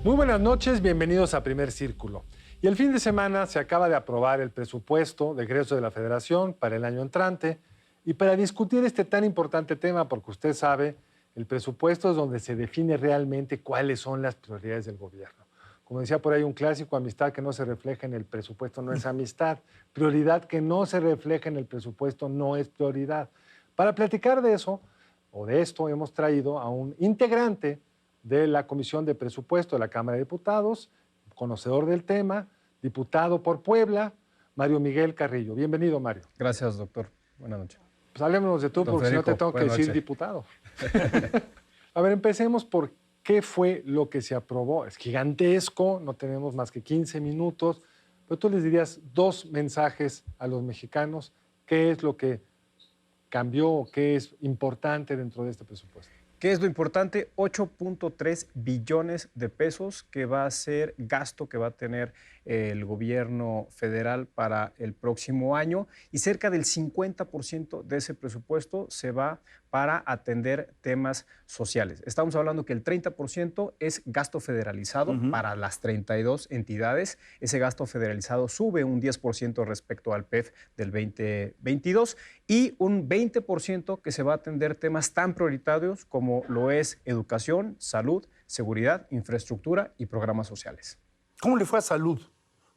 Muy buenas noches, bienvenidos a Primer Círculo. Y el fin de semana se acaba de aprobar el presupuesto de egreso de la Federación para el año entrante. Y para discutir este tan importante tema, porque usted sabe, el presupuesto es donde se define realmente cuáles son las prioridades del gobierno. Como decía por ahí un clásico, amistad que no se refleja en el presupuesto no es amistad. Prioridad que no se refleja en el presupuesto no es prioridad. Para platicar de eso, o de esto, hemos traído a un integrante de la Comisión de Presupuesto de la Cámara de Diputados, conocedor del tema, diputado por Puebla, Mario Miguel Carrillo. Bienvenido, Mario. Gracias, doctor. Buenas noches. Pues hablémonos de tú, Don porque si no te Federico, tengo que buenas decir noches. diputado. A ver, empecemos por qué fue lo que se aprobó. Es gigantesco, no tenemos más que 15 minutos, pero tú les dirías dos mensajes a los mexicanos. ¿Qué es lo que cambió, qué es importante dentro de este presupuesto? ¿Qué es lo importante? 8.3 billones de pesos que va a ser gasto que va a tener el gobierno federal para el próximo año, y cerca del 50% de ese presupuesto se va para atender temas sociales. Estamos hablando que el 30% es gasto federalizado para las 32 entidades. Ese gasto federalizado sube un 10% respecto al PEF del 2022 y un 20% que se va a atender temas tan prioritarios como lo es educación, salud, seguridad, infraestructura y programas sociales. ¿Cómo le fue a salud?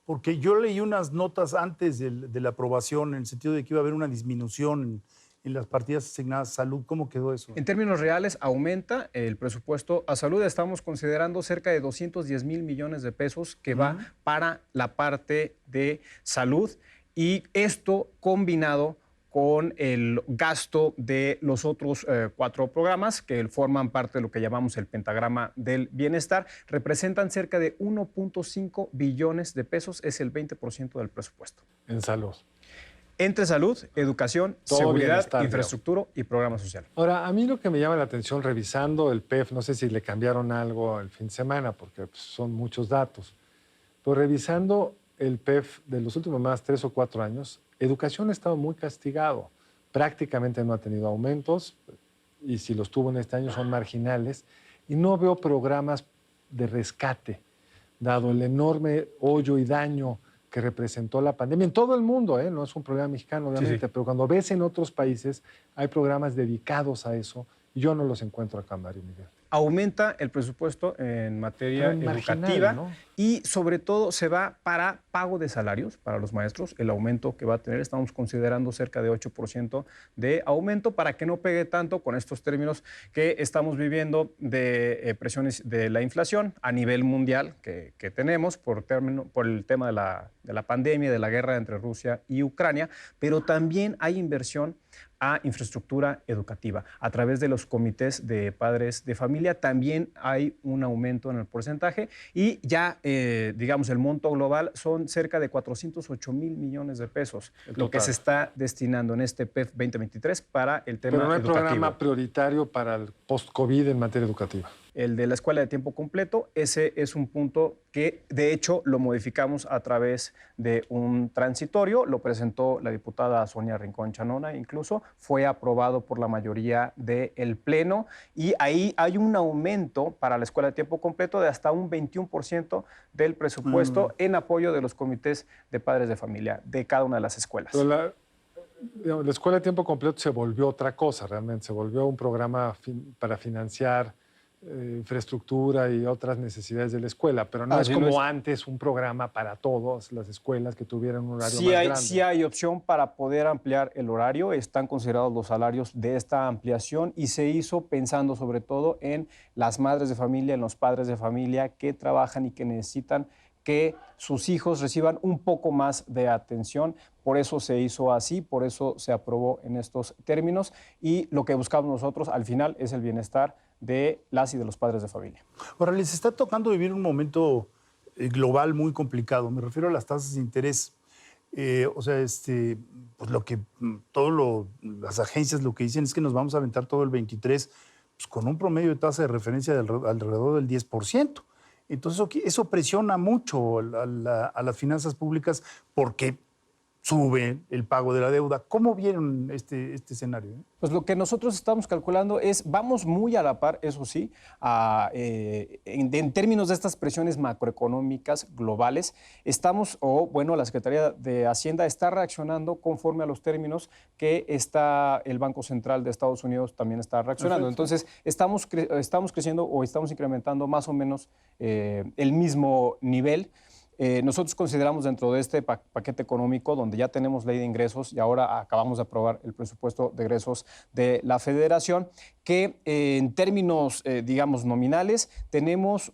Porque yo leí unas notas antes de la aprobación en el sentido de que iba a haber una disminución en las partidas asignadas a salud. ¿Cómo quedó eso? En términos reales, aumenta el presupuesto a salud. Estamos considerando cerca de 210,000 millones de pesos que va para la parte de salud, y esto combinado con el gasto de los otros 4 programas que forman parte de lo que llamamos el pentagrama del bienestar, representan cerca de 1.5 billones de pesos, es el 20% del presupuesto. En salud. Entre salud, educación, Todo seguridad, bienestar, infraestructura y programa social. Ahora, a mí lo que me llama la atención revisando el PEF, no sé si le cambiaron algo el fin de semana, porque pues, son muchos datos, pero revisando el PEF de los últimos más 3 o 4 años, educación ha estado muy castigado. Prácticamente no ha tenido aumentos, y si los tuvo en este año son marginales, y no veo programas de rescate, dado el enorme hoyo y daño que representó la pandemia en todo el mundo, ¿eh? No es un problema mexicano, obviamente, pero cuando ves en otros países, hay programas dedicados a eso, y yo no los encuentro acá, Mario Miguel. Aumenta el presupuesto en materia Pero marginal, educativa, ¿no? y sobre todo se va para pago de salarios para los maestros, el aumento que va a tener. Estamos considerando cerca de 8% de aumento para que no pegue tanto con estos términos que estamos viviendo de presiones de la inflación a nivel mundial que tenemos por el tema de la pandemia, de la guerra entre Rusia y Ucrania, pero también hay inversión a infraestructura educativa. A través de los comités de padres de familia también hay un aumento en el porcentaje, y ya, digamos, el monto global son cerca de 408,000 millones de pesos, lo que se está destinando en este PEF 2023 para el tema Pero no hay educativo. programa prioritario para el post-COVID en materia educativa. El de la escuela de tiempo completo, ese es un punto que de hecho lo modificamos a través de un transitorio, lo presentó la diputada Sonia Rincón Chanona, incluso fue aprobado por la mayoría del Pleno, y ahí hay un aumento para la escuela de tiempo completo de hasta un 21% del presupuesto en apoyo de los comités de padres de familia de cada una de las escuelas. Pero la escuela de tiempo completo se volvió otra cosa, realmente. Se volvió un programa para financiar infraestructura y otras necesidades de la escuela, pero no es como antes un programa para todas las escuelas que tuvieran un horario más grande. Sí hay opción para poder ampliar el horario, están considerados los salarios de esta ampliación, y se hizo pensando sobre todo en las madres de familia, en los padres de familia que trabajan y que necesitan que sus hijos reciban un poco más de atención. Por eso se hizo así, por eso se aprobó en estos términos, y lo que buscamos nosotros al final es el bienestar de las y de los padres de familia. Ahora, les está tocando vivir un momento global muy complicado. Me refiero a las tasas de interés. Pues las agencias lo que dicen es que nos vamos a aventar todo el 23 pues, con un promedio de tasa de referencia de alrededor del 10%. Entonces, eso presiona mucho a las finanzas públicas, porque sube el pago de la deuda. ¿Cómo vieron este escenario? Pues lo que nosotros estamos calculando es, vamos muy a la par, eso sí, en términos de estas presiones macroeconómicas globales, la Secretaría de Hacienda está reaccionando conforme a los términos que el Banco Central de Estados Unidos también está reaccionando. Perfecto. Entonces, estamos creciendo o estamos incrementando más o menos el mismo nivel. Nosotros consideramos dentro de este paquete económico, donde ya tenemos ley de ingresos y ahora acabamos de aprobar el presupuesto de egresos de la Federación, que en términos, digamos, nominales, tenemos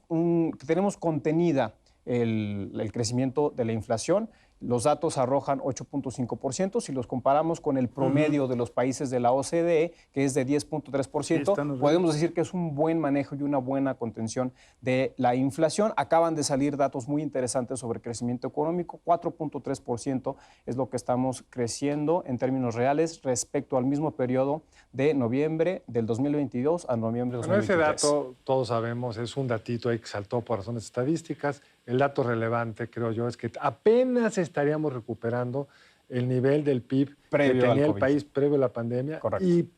contenida el crecimiento de la inflación. Los datos arrojan 8.5%. Si los comparamos con el promedio de los países de la OCDE, que es de 10.3%, podemos decir que es un buen manejo y una buena contención de la inflación. Acaban de salir datos muy interesantes sobre crecimiento económico. 4.3% es lo que estamos creciendo en términos reales respecto al mismo periodo de noviembre del 2022 a noviembre del 2023. Bueno, ese dato, todos sabemos, es un datito ahí que saltó por razones estadísticas. El dato relevante, creo yo, es que apenas estaríamos recuperando el nivel del PIB que tenía el país previo a la pandemia. Correcto. Y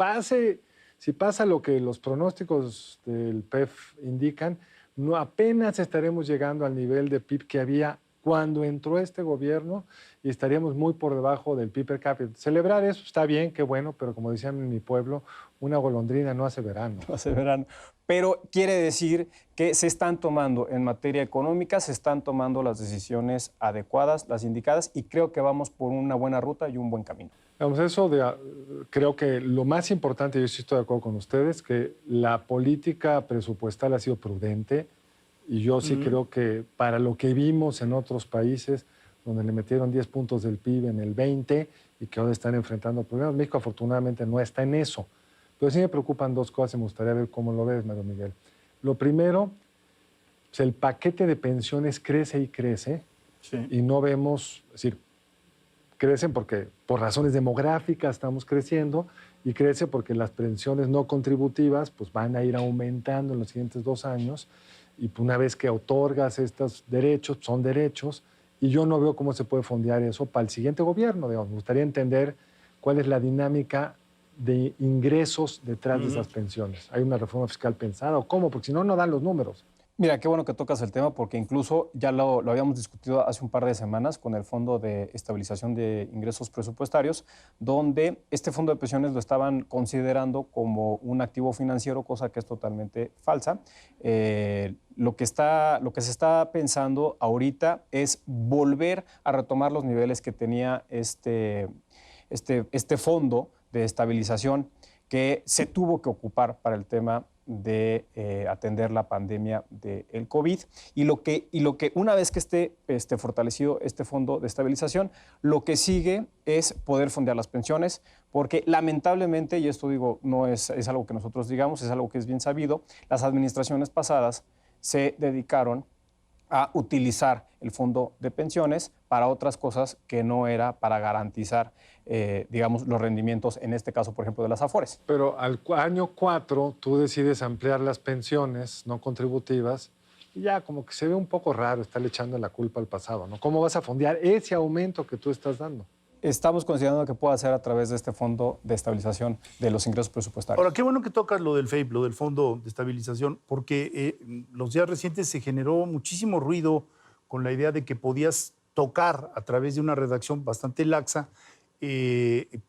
si pasa lo que los pronósticos del PEF indican, no apenas estaremos llegando al nivel de PIB que había cuando entró este gobierno y estaríamos muy por debajo del PIB per cápita. Celebrar eso está bien, qué bueno, pero como decían en mi pueblo, una golondrina no hace verano. No hace verano. Pero quiere decir que se están tomando en materia económica, se están tomando las decisiones adecuadas, las indicadas, y creo que vamos por una buena ruta y un buen camino. Vamos, creo que lo más importante, yo sí estoy de acuerdo con ustedes, que la política presupuestal ha sido prudente y yo sí creo que para lo que vimos en otros países, donde le metieron 10 puntos del PIB en el 20 y que ahora están enfrentando problemas, México afortunadamente no está en eso. Pero sí me preocupan dos cosas y me gustaría ver cómo lo ves, Mario Miguel. Lo primero, pues el paquete de pensiones crece y crece y no vemos, es decir, crecen porque por razones demográficas estamos creciendo y crece porque las pensiones no contributivas pues van a ir aumentando en los siguientes 2 años y una vez que otorgas estos derechos, son derechos y yo no veo cómo se puede fondear eso para el siguiente gobierno. Digamos. Me gustaría entender cuál es la dinámica de ingresos detrás de esas pensiones. ¿Hay una reforma fiscal pensada o cómo? Porque si no, no dan los números. Mira, qué bueno que tocas el tema porque incluso ya lo habíamos discutido hace un par de semanas con el Fondo de Estabilización de Ingresos Presupuestarios, donde este fondo de pensiones lo estaban considerando como un activo financiero, cosa que es totalmente falsa. Lo que se está pensando ahorita es volver a retomar los niveles que tenía este fondo de estabilización que se tuvo que ocupar para el tema de atender la pandemia del COVID y lo que una vez que esté fortalecido este fondo de estabilización, lo que sigue es poder fondear las pensiones, porque lamentablemente, y esto digo, no es algo que nosotros digamos, es algo que es bien sabido, las administraciones pasadas se dedicaron a utilizar el fondo de pensiones para otras cosas que no era para garantizar, digamos, los rendimientos, en este caso, por ejemplo, de las Afores. Pero al año 4 tú decides ampliar las pensiones no contributivas y ya como que se ve un poco raro estarle echando la culpa al pasado, ¿no? ¿Cómo vas a fondear ese aumento que tú estás dando? Estamos considerando que pueda ser a través de este fondo de estabilización de los ingresos presupuestarios. Ahora, qué bueno que tocas lo del FEIP, lo del Fondo de Estabilización, porque los días recientes se generó muchísimo ruido con la idea de que podías tocar a través de una redacción bastante laxa,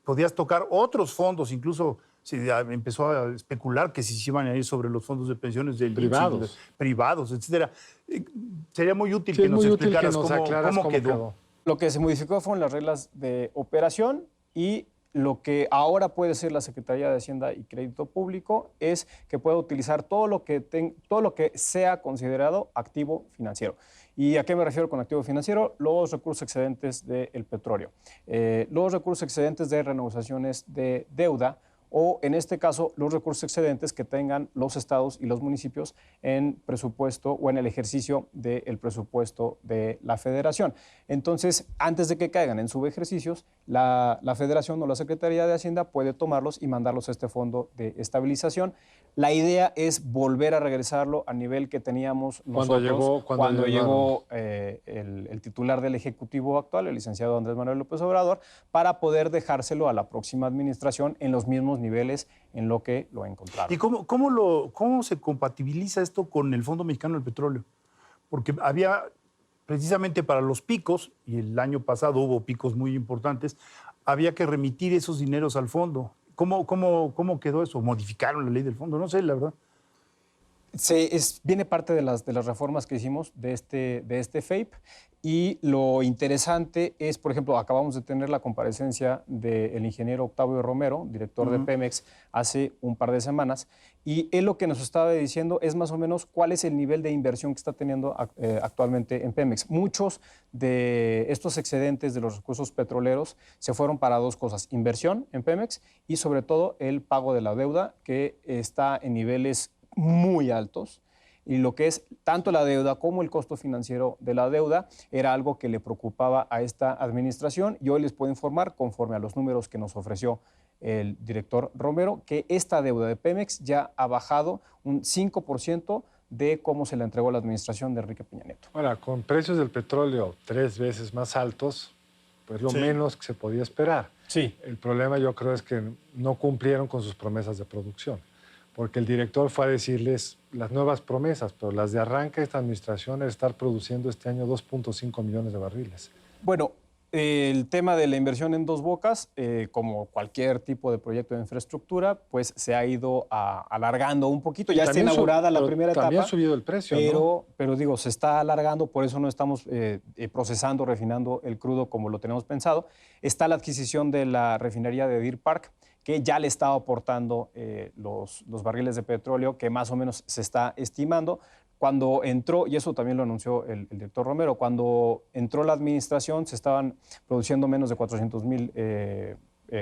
podías tocar otros fondos, incluso se empezó a especular que se iban a ir sobre los fondos de pensiones del privados, etcétera. Sería muy útil que nos explicaras cómo quedó. Lo que se modificó fueron las reglas de operación y lo que ahora puede ser la Secretaría de Hacienda y Crédito Público es que pueda utilizar todo lo que sea considerado activo financiero. ¿Y a qué me refiero con activo financiero? Los recursos excedentes del petróleo, los recursos excedentes de renegociaciones de deuda, o en este caso los recursos excedentes que tengan los estados y los municipios en presupuesto o en el ejercicio del presupuesto de la Federación. Entonces, antes de que caigan en subejercicios, la Federación o la Secretaría de Hacienda puede tomarlos y mandarlos a este fondo de estabilización. La idea es volver a regresarlo a nivel que teníamos nosotros cuando llegó el titular del Ejecutivo actual, el licenciado Andrés Manuel López Obrador, para poder dejárselo a la próxima administración en los mismos niveles en lo que lo encontraron. ¿Y cómo se compatibiliza esto con el Fondo Mexicano del Petróleo? Porque había, precisamente para los picos, y el año pasado hubo picos muy importantes, había que remitir esos dineros al fondo. ¿Cómo quedó eso? ¿Modificaron la ley del fondo? No sé, la verdad. Viene parte de las reformas que hicimos de este FAPE, y lo interesante es, por ejemplo, acabamos de tener la comparecencia del ingeniero Octavio Romero, director de Pemex, hace un par de semanas, y él lo que nos estaba diciendo es más o menos cuál es el nivel de inversión que está teniendo actualmente en Pemex. Muchos de estos excedentes de los recursos petroleros se fueron para dos cosas: inversión en Pemex y sobre todo el pago de la deuda, que está en niveles muy altos, y lo que es tanto la deuda como el costo financiero de la deuda era algo que le preocupaba a esta administración, y hoy les puedo informar, conforme a los números que nos ofreció el director Romero, que esta deuda de Pemex ya ha bajado un 5% de cómo se la entregó la administración de Enrique Peña Nieto. Ahora, con precios del petróleo 3 veces más altos, pues lo menos que se podía esperar. Sí. El problema, yo creo, es que no cumplieron con sus promesas de producción, porque el director fue a decirles las nuevas promesas, pero las de arranque de esta administración es estar produciendo este año 2.5 millones de barriles. Bueno, el tema de la inversión en Dos Bocas, como cualquier tipo de proyecto de infraestructura, pues se ha ido alargando un poquito. Ya está inaugurada la primera etapa. También ha subido el precio, pero digo, se está alargando, por eso no estamos procesando, refinando el crudo como lo tenemos pensado. Está la adquisición de la refinería de Deer Park, que ya le estaba aportando los barriles de petróleo que más o menos se está estimando. Cuando entró, y eso también lo anunció el director Romero, cuando entró la administración se estaban produciendo menos de 400,000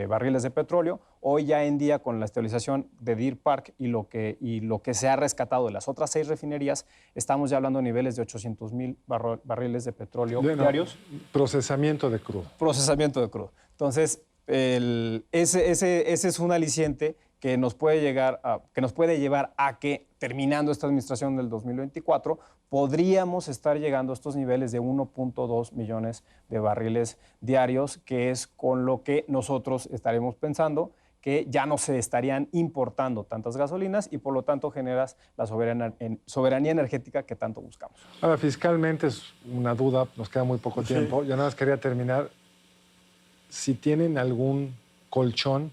barriles de petróleo. Hoy ya en día, con la estabilización de Deer Park y lo que se ha rescatado de las otras 6 refinerías, estamos ya hablando de niveles de 800,000 barriles de petróleo diarios. Procesamiento de crudo. Procesamiento de crudo. Entonces, ese es un aliciente que nos puede llevar a que, terminando esta administración del 2024, podríamos estar llegando a estos niveles de 1.2 millones de barriles diarios, que es con lo que nosotros estaremos pensando que ya no se estarían importando tantas gasolinas, y por lo tanto generas la soberanía energética que tanto buscamos. Ahora, fiscalmente es una duda, nos queda muy poco tiempo. Yo nada más quería terminar. Si tienen algún colchón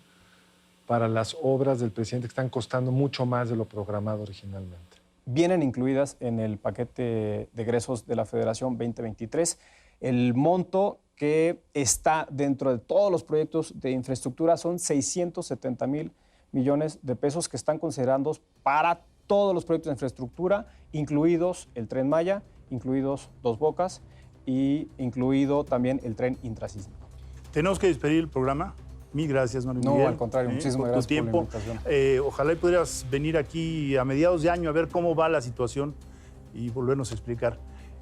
para las obras del presidente que están costando mucho más de lo programado originalmente. Vienen incluidas en el paquete de egresos de la Federación 2023. El monto que está dentro de todos los proyectos de infraestructura son 670,000 millones de pesos que están considerados para todos los proyectos de infraestructura, incluidos el Tren Maya, incluidos Dos Bocas y incluido también el tren intrasísmico. Tenemos que despedir el programa. Mil gracias, Manuel Miguel. No, al contrario, muchísimas gracias por la invitación. Ojalá y pudieras venir aquí a mediados de año a ver cómo va la situación y volvernos a explicar.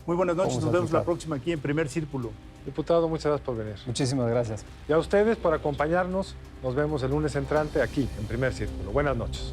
Muy buenas noches, nos vemos la próxima aquí en Primer Círculo. Diputado, muchas gracias por venir. Muchísimas gracias. Y a ustedes por acompañarnos. Nos vemos el lunes entrante aquí en Primer Círculo. Buenas noches.